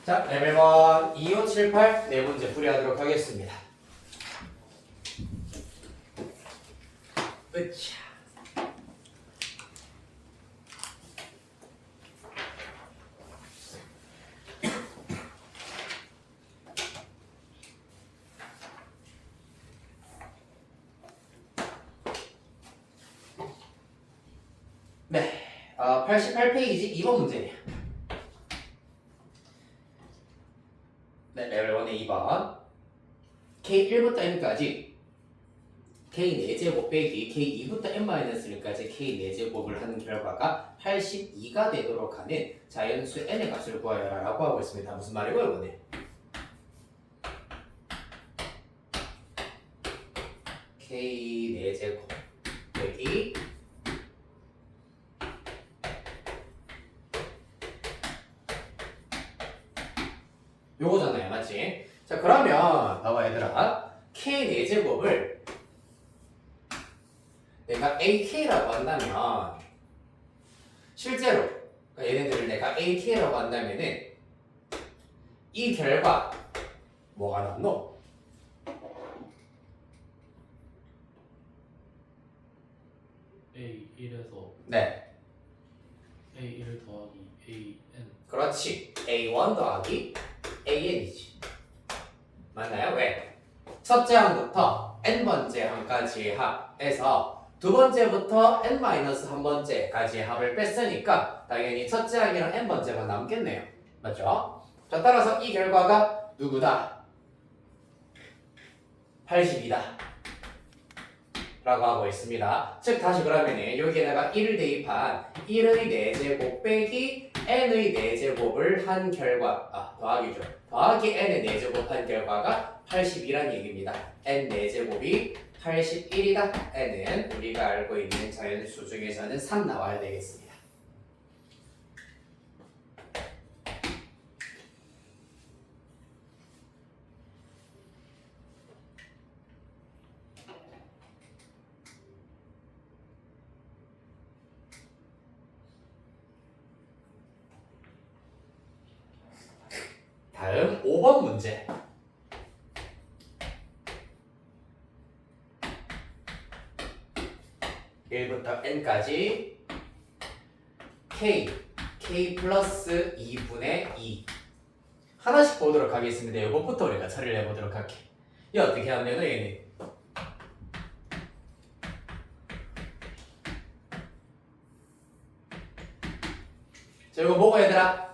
자, 레벨 1 2578 네 문제 풀이하도록 하겠습니다. 으차. 네, 88페이지 2번 문제네요. 네, 레벨 1의 2번. K1부터 N까지 K 4제곱 빼기 K2부터 N-1까지 K 4제곱을 하는 결과가 82가 되도록 하는 자연수 N의 값을 구하여라 라고 하고 있습니다. 무슨 말이고 이거는? K 4제곱 빼기 요거잖아요, 맞지? 자, 그러면 봐봐 얘들아, K 4제곱을 내가 AK라고 한다면 실제로 얘네들을 내가 AK라고 한다면은 이 결과 뭐가 남노? A1에서 네, A1 더하기 AN. 그렇지. A1 더하기 AN이지. 맞나요? 왜? 첫째 항부터 n번째 항까지 합해서 두 번째부터 n-1번째까지 합을 뺐으니까 당연히 첫째 항이랑 n번째만 남겠네요. 맞죠? 자, 따라서 이 결과가 누구다? 80이다 라고 하고 있습니다. 즉 다시 그러면 여기에다가 1을 대입한 1의 4제곱 빼기 n의 4제곱을 한 결과 더하기죠. 더하기 n의 4제곱 한 결과가 80이란 얘기입니다. n 4제곱이 81이다. n은 우리가 알고 있는 자연수 중에서는 3 나와야 되겠습니다. 다음 5번 문제. (1부터) n까지 k 플러스 2분의 2 하나씩 보도록 하겠습니다. 이것부터 우리가 처리를 해보도록 할게. 이 어떻게 하면 얘는 자, 이거 뭐고 얘들아?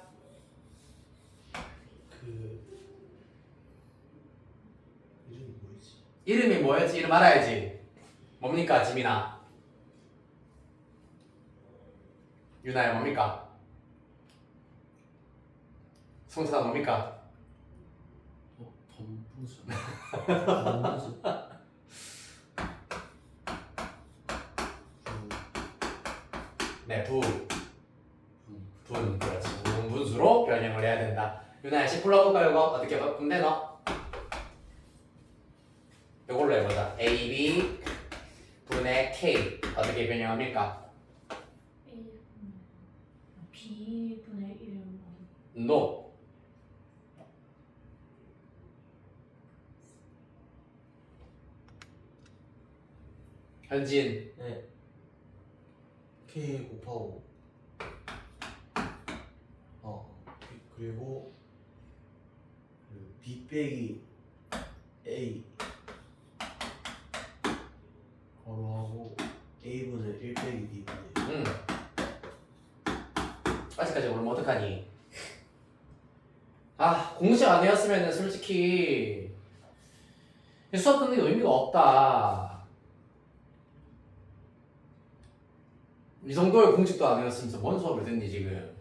이름이 뭐였지? 이름이 뭐였지? 이름 알아야지. 뭡니까 지민아? 유나야 뭡니까? 송사가 뭡니까? 덤부수. 덤부수. 네, 그렇지. 분수로 변형을 해야 된다. 유나야 10 불러볼까 이거? 어떻게 바꾸면 되노? 이걸로 해보자. AB 분의 K 어떻게 변형합니까? B분의 1은 No. 현진 네. K 곱하고 그리고 B 빼기 A 괄호하고 A분의 1 빼기 B분의 아직까지 모르면 어떡하니? 공식 안 해왔으면 솔직히 수업 듣는 게 의미가 없다. 이 정도의 공식도 안 해왔으면서 뭔 수업을 듣니 지금?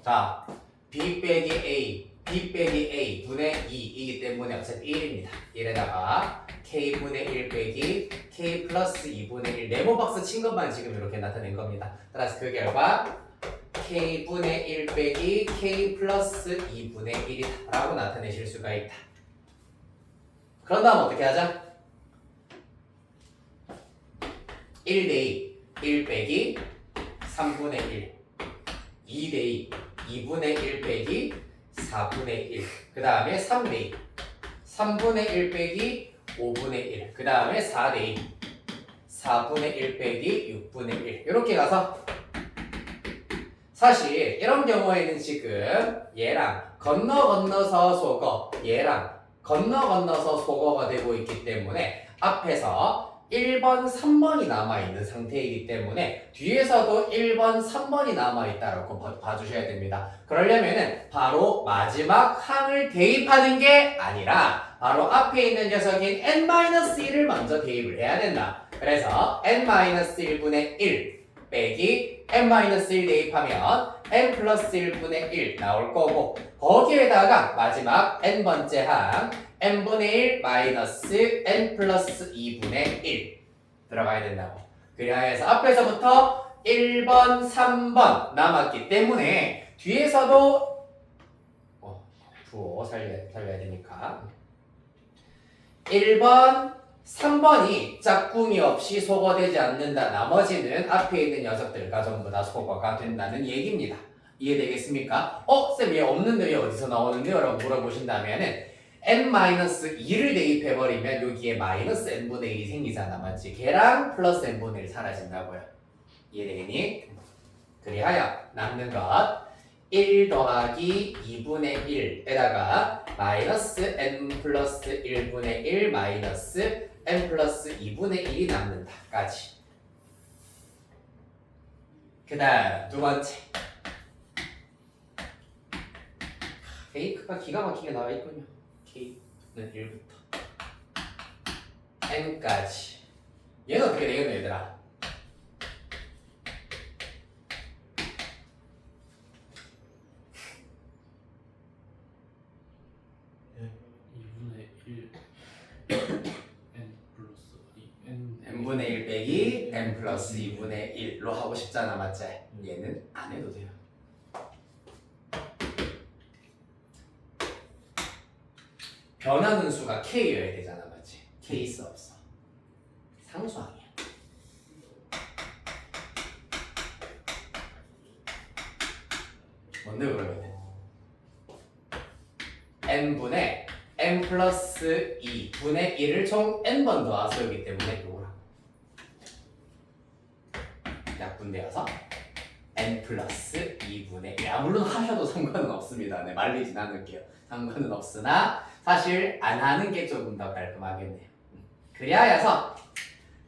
자, B 빼기 A, B 빼기 A 분의 2이기 때문에 어차피 1입니다. 1에다가 K분의 1 빼기 K 플러스 2분의 1 네모 박스 친 것만 지금 이렇게 나타낸 겁니다. 따라서 그 결과 K분의 1 빼기 K 플러스 2분의 1이다 라고 나타내실 수가 있다. 그런 다음 어떻게 하자? 1 대2 1 빼기 3분의 1 2 대2 2분의 1 빼기 4분의 1. 그 다음에 3대2. 3분의 1 빼기 5분의 1. 그 다음에 4대2. 4분의 1 빼기 6분의 1. 이렇게 가서 사실 이런 경우에는 지금 얘랑 건너서 속어, 얘랑 건너서 속어가 되고 있기 때문에 앞에서 1번, 3번이 남아있는 상태이기 때문에 뒤에서도 1번, 3번이 남아있다라고 봐주셔야 됩니다. 그러려면은 바로 마지막 항을 대입하는 게 아니라 바로 앞에 있는 녀석인 n-1을 먼저 대입을 해야 된다. 그래서 n-1분의 1 빼기 n-1 대입하면 n 플러스 1분의 1 나올 거고 거기에다가 마지막 n번째 항 n분의 1 마이너스 n 플러스 2분의 1 들어가야 된다고. 그래야 해서 앞에서부터 1번, 3번 남았기 때문에 뒤에서도 부호 살려야 되니까 1번, 3번이 짝꿍이 없이 소거되지 않는다. 나머지는 앞에 있는 녀석들과 전부 다 소거가 된다는 얘기입니다. 이해되겠습니까? 쌤 얘 없는데 왜 어디서 나오는데요? 라고 물어보신다면은 n-2를 대입해버리면 여기에 마이너스 n분의 1이 생기잖아. 맞지? 걔랑 플러스 n분의 1 사라진다고요. 이해되겠니? 그리하여 남는 것 1 더하기 2분의 1에다가 마이너스 n 플러스 1분의 1 마이너스 n 플러스 2분의 1이 남는다까지. 그 다음 두 번째 K가 기가 막히게 나와 있군요. K는 1부터 N까지. 얘는 어떻게 되겠노 얘들아? n분의 1 빼기 n 플러스 2분의 1로 하고 싶잖아. 맞지? 얘는 안 해도 돼요. 변하는 수가 k여야 되잖아. 맞지? k 있어 없어? 상수항이야. 뭔데 그러면 n분의 n 플러스 2분의 1을 총 n번 더하수이기 때문에 이거라 약분되어서 n 플러스 2분의 1. 물론 하셔도 상관은 없습니다. 네, 말리진 않을게요. 상관은 없으나 사실 안 하는 게 조금 더 깔끔하겠네요. 그리하여서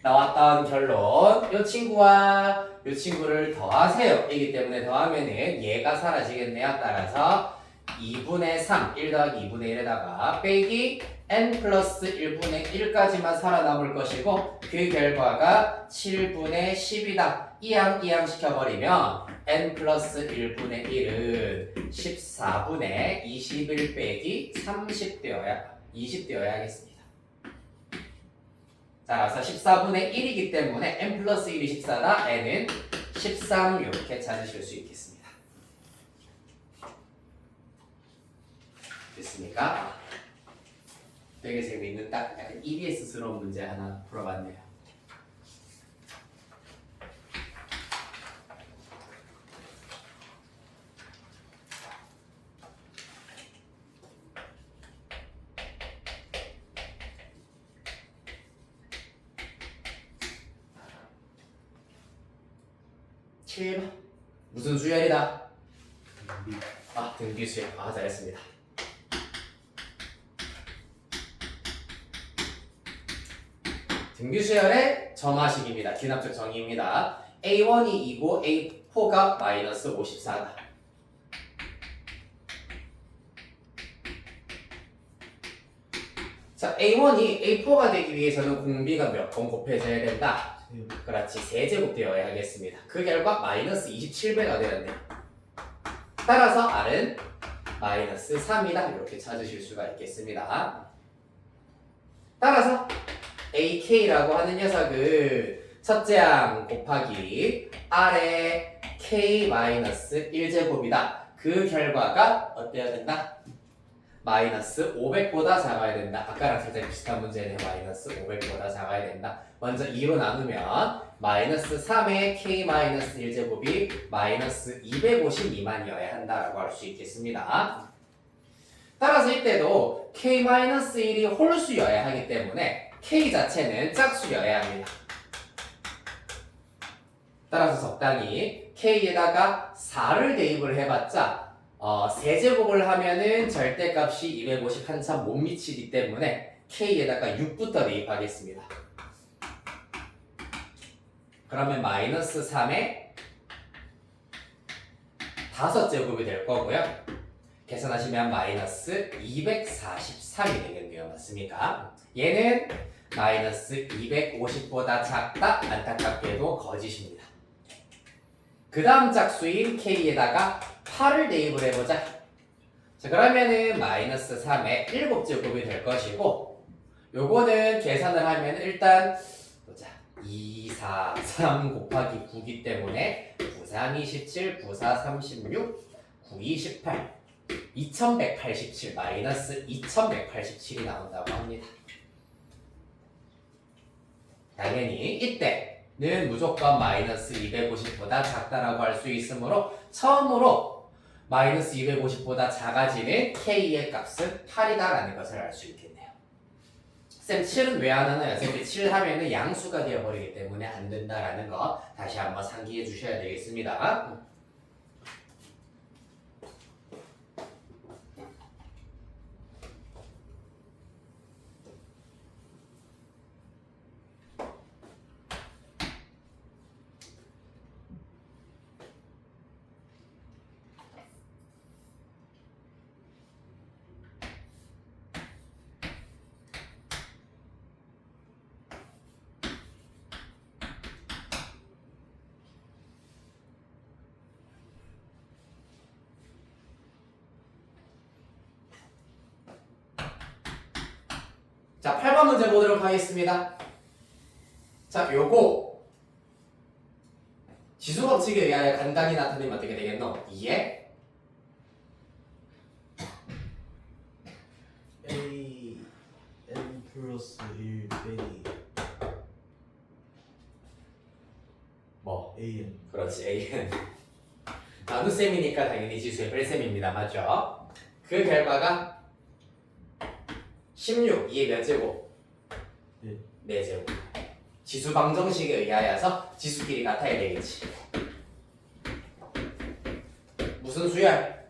나왔던 결론 이 친구와 이 친구를 더하세요. 이기 때문에 더하면은 얘가 사라지겠네요. 따라서 2분의 3, 1 더하기 2분의 1에다가 빼기 n 플러스 1분의 1까지만 살아남을 것이고 그 결과가 7분의 10이다. 이항 시켜버리면 n 플러스 1분의 1은 14분의 21 빼기 30 되어야 하겠습니다. 자, 그래서 14분의 1이기 때문에 n 플러스 1이 14다. n은 13 이렇게 찾으실 수 있겠습니다. 됐습니까? 되게 재미있는 딱 약간 EBS스러운 문제 하나 풀어봤네요. 무슨 수열이다? 등비 수열. 잘했습니다. 등비 수열의 점화식입니다. 기납적 정의입니다. A1이 2고 A4가 마이너스 54다. 자, A1이 A4가 되기 위해서는 공비가 몇 번 곱해져야 된다? 그렇지, 3제곱 되어야 하겠습니다. 그 결과 마이너스 27배가 되었네요. 따라서 R은 마이너스 3이다. 이렇게 찾으실 수가 있겠습니다. 따라서 AK라고 하는 녀석은 첫째 항 곱하기 R의 K 마이너스 1제곱이다. 그 결과가 어때야 된다? 마이너스 500보다 작아야 된다. 아까랑 살짝 비슷한 문제는 마이너스 500보다 작아야 된다. 먼저 2로 나누면 마이너스 3의 K 마이너스 1제곱이 마이너스 250 미만이어야 한다라고 할 수 있겠습니다. 따라서 이때도 k-1이 홀수여야 하기 때문에 k 자체는 짝수여야 합니다. 따라서 적당히 k에다가 4를 대입을 해봤자 세제곱을 하면은 절대값이 250 한참 못 미치기 때문에 k에다가 6부터 대입하겠습니다. 그러면 마이너스 3에 5제곱이 될 거고요. 계산하시면 마이너스 243이 되겠네요. 맞습니까? 얘는 마이너스 250보다 작다? 안타깝게도 거짓입니다. 그 다음 짝수인 k에다가 8을 대입을 해보자. 자, 그러면은 마이너스 3에 7제곱이 될 것이고 요거는 계산을 하면 일단 보자. 2, 4, 3 곱하기 9기 때문에 9, 3, 27, 9, 4, 36, 9, 28 2187 마이너스 2187이 나온다고 합니다. 당연히 이때는 무조건 마이너스 250보다 작다라고 할 수 있으므로 처음으로 마이너스 250보다 작아지는 k의 값은 8이다라는 것을 알 수 있겠네요. 쌤 7은 왜 안 하나요? 쌤 7 하면은 양수가 되어버리기 때문에 안 된다라는 거 다시 한번 상기해 주셔야 되겠습니다. 자, 8번 문제 보도록 하겠습니다. 자, 요거 지수 법칙에 의하여 간단히 나타내면 어떻게 되겠노? 2에 a n 플러스 1 빼기 뭐? a n. 그렇지, AN. 나눗셈이니까 당연히 지수의 뺄셈입니다. 맞죠? 그 결과가 16, 2의 몇 제곱? 네. 4제곱. 지수 방정식에 의하여서 지수끼리 같아야 되겠지. 무슨 수열?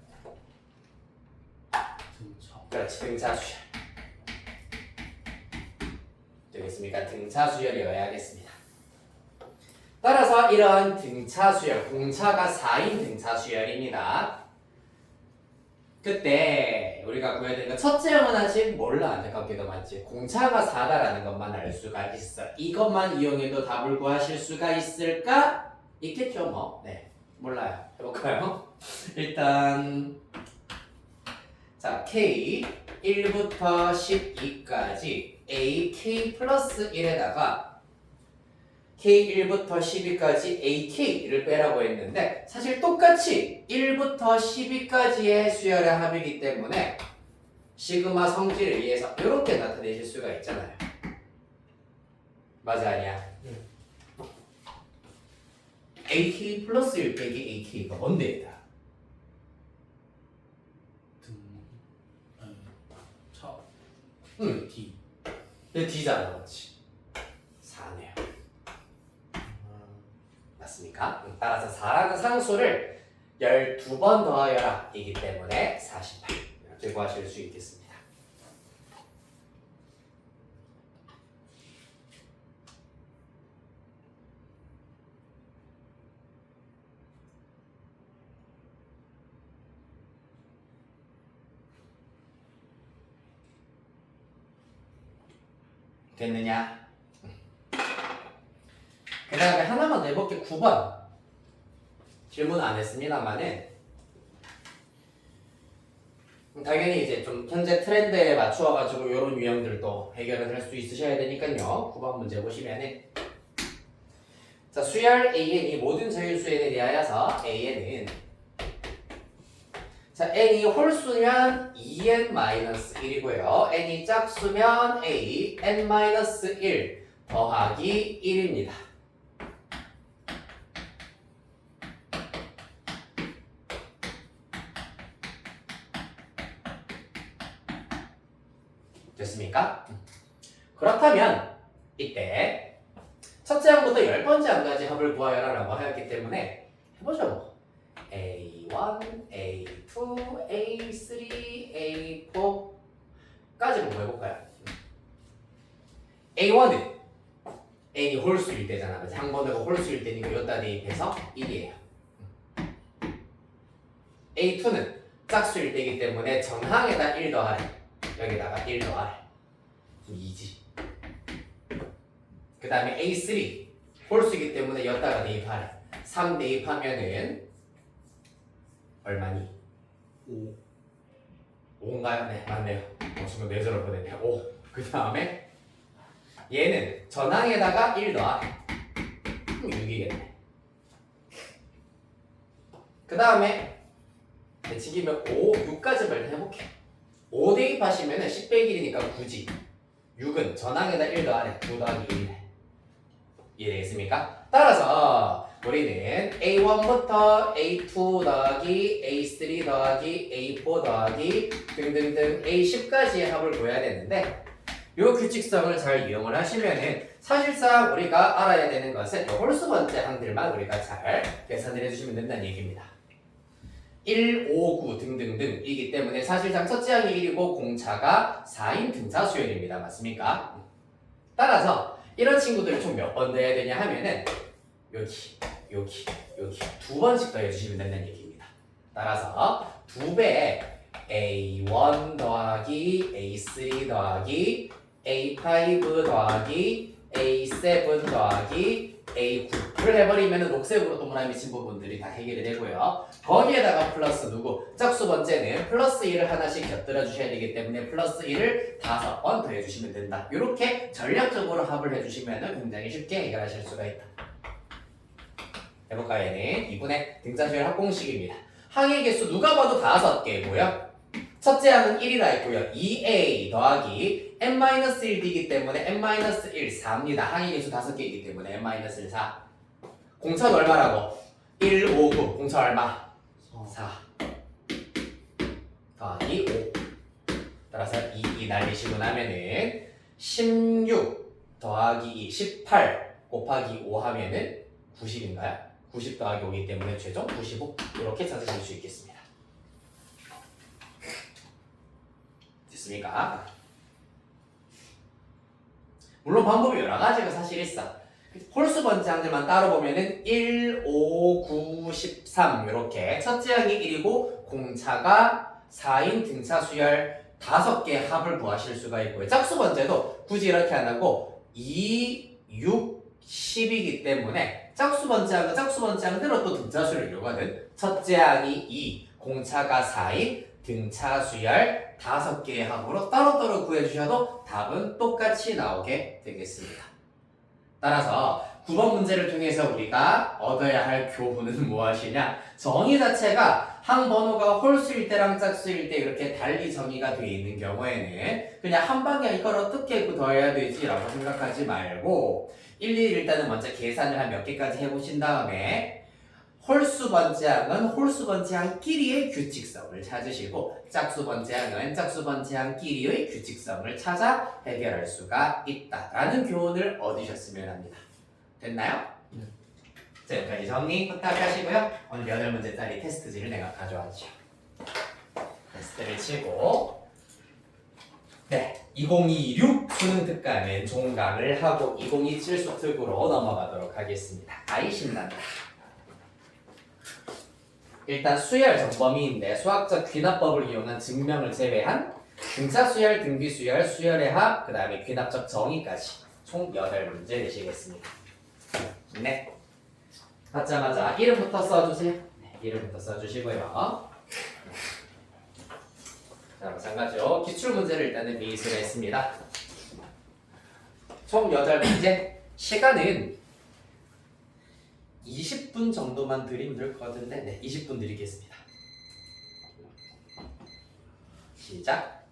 등차. 그렇지, 등차 수열. 되겠습니까? 등차 수열이어야 하겠습니다. 따라서 이런 등차 수열, 공차가 4인 등차 수열입니다. 그때 우리가 구해야 되는 건 첫째 형은 아직 몰라. 안타깝게도 맞지. 공차가 4다라는 것만 알 수가 있어. 이것만 이용해도 답을 구하실 수가 있을까? 있겠죠 뭐. 네, 몰라요. 해볼까요? 일단 자, K 1부터 12까지 AK 플러스 1에다가 K1부터 12까지 AK를 빼라고 했는데 사실 똑같이 1부터 12까지의 수열의 합이기 때문에 시그마 성질에 의해서 이렇게 나타내실 수가 있잖아요. 맞아 아니야? 네. AK 플러스 1 빼기 AK가 뭔데 얘들아? 등 아니 차. 응. d. 근데 D잖아 그렇지. 4네요. 맞습니까? 따라서 4라는 상수를 12번 더하여라 이기 때문에 48 이렇게 구하실 수 있겠습니다. 됐느냐? 그 다음에 하나만 더 해볼게. 9번 질문 안 했습니다만은 당연히 이제 좀 현재 트렌드에 맞추어가지고 이런 유형들도 해결을 할 수 있으셔야 되니까요. 9번 문제 보시면은 자, 수열 AN이 모든 저율수 N에 대하여서 AN은 자, N이 홀수면 2N-1이고요. N이 짝수면 A, N-1 더하기 1입니다. 됐습니까? 그렇다면 이때 첫째 항부터 10번째 항까지 합을 구하여라 라고 하였기 때문에 해보죠 뭐. A1, A2, A3, A4까지 한번 해볼까요? A1은 n이 홀수일 때잖아. 그래서 항번호가 홀수일 때니까 여기다 대입해서 1이에요. A2는 짝수일 때이기 때문에 정항에다 1 더하래. 여기다가 1 더하래. 2지. 그 다음에 A3 홀수이기 때문에 여기다가 대입하래. 3 대입하면은 얼마니? 5. 5인가요? 네, 맞네요. 지금 뇌절을 보냈네요. 5. 그 다음에 얘는 전항에다가 1 더하래. 6이겠네. 그 다음에 대칭이면 5, 6까지 말 해볼게. 5 대입하시면은 10 빼기 1이니까 9지. 6은 전항에다 1 더하래. 9 더하기 1이네. 이해되겠습니까? 따라서 우리는 A1부터 A2 더하기 A3 더하기 A4 더하기 등등등 A10까지의 합을 구해야 되는데 이 규칙성을 잘 이용을 하시면은 사실상 우리가 알아야 되는 것은 홀수 번째 항들만 우리가 잘 계산을 해주시면 된다는 얘기입니다. 1, 5, 9 등등등이기 때문에 사실상 첫째 항이 1이고 공차가 4인 등차 수열입니다. 맞습니까? 따라서 이런 친구들을 총 몇 번 더해야 되냐 하면은 여기 두 번씩 더해 주시면 된다는 얘기입니다. 따라서 2배 A1 더하기 A3 더하기 A5 더하기 A7 더하기 A9를 해버리면 녹색으로 동그라미 미친 부분들이 다 해결이 되고요. 거기에다가 플러스 누구? 짝수 번째는 플러스 1을 하나씩 곁들여 주셔야 되기 때문에 플러스 1을 5번 더해 주시면 된다. 이렇게 전략적으로 합을 해주시면 굉장히 쉽게 해결하실 수가 있다. 해볼까요? 얘는 2분의 등차수열 합공식입니다. 항의 개수 누가 봐도 5개고요. 첫째 항은 1이라 했고요. 2a 더하기 n-1b이기 때문에 n-1 4입니다. 항의 개수 5개이기 때문에 n-1 4. 공차는 얼마라고? 1, 5, 9. 공차 얼마? 4 더하기 5. 따라서 2 날리시고 나면은 16 더하기 2, 18 곱하기 5 하면은 90인가요? 90 더하기 5이기 때문에 최종 95 이렇게 찾으실 수 있겠습니다. 됐습니까? 물론 방법이 여러 가지가 사실 있어. 홀수 번째 항들만 따로 보면은 1, 5, 9, 13 이렇게 첫째 항이 1이고 공차가 4인 등차 수열 5개 합을 구하실 수가 있고요. 짝수 번째도 굳이 이렇게 안 하고 2, 6, 10이기 때문에 짝수 번째 항대로 또 등차수를 이루거든. 첫째 항이 2, 공차가 4인 등차 수열 5개의 합으로 따로따로 구해주셔도 답은 똑같이 나오게 되겠습니다. 따라서 9번 문제를 통해서 우리가 얻어야 할 교훈은 무엇이냐? 정의 자체가 항번호가 홀수일 때랑 짝수일 때 이렇게 달리 정의가 되어 있는 경우에는 그냥 한 방에 이걸 어떻게 더해야 되지? 라고 생각하지 말고 일일이 일단은 먼저 계산을 한 몇 개까지 해보신 다음에 홀수 번째 항은 홀수 번째 항끼리의 규칙성을 찾으시고 짝수 번째 항은 짝수 번째 항끼리의 규칙성을 찾아 해결할 수가 있다라는 교훈을 얻으셨으면 합니다. 됐나요? 네. 자, 여기까지 정리 부탁하시고요. 오늘 8문제짜리 테스트지를 내가 가져왔죠. 테스트를 치고 네, 2026 수능 특강은 종강을 하고 2027 수특으로 넘어가도록 하겠습니다. 아이 신난다. 일단 수열 정범위인데 수학적 귀납법을 이용한 증명을 제외한 등차 수열, 등비 수열, 수열의 합, 그 다음에 귀납적 정의까지 총 8문제 내시겠습니다. 네. 받자마자 이름부터 써주세요. 네, 이름부터 써주시고요. 자, 마찬가지로 기출문제를 일단은 미수를 했습니다. 총 8문제. 시간은 20분 정도만 드리면 될 것 같은데, 네, 20분 드리겠습니다. 시작.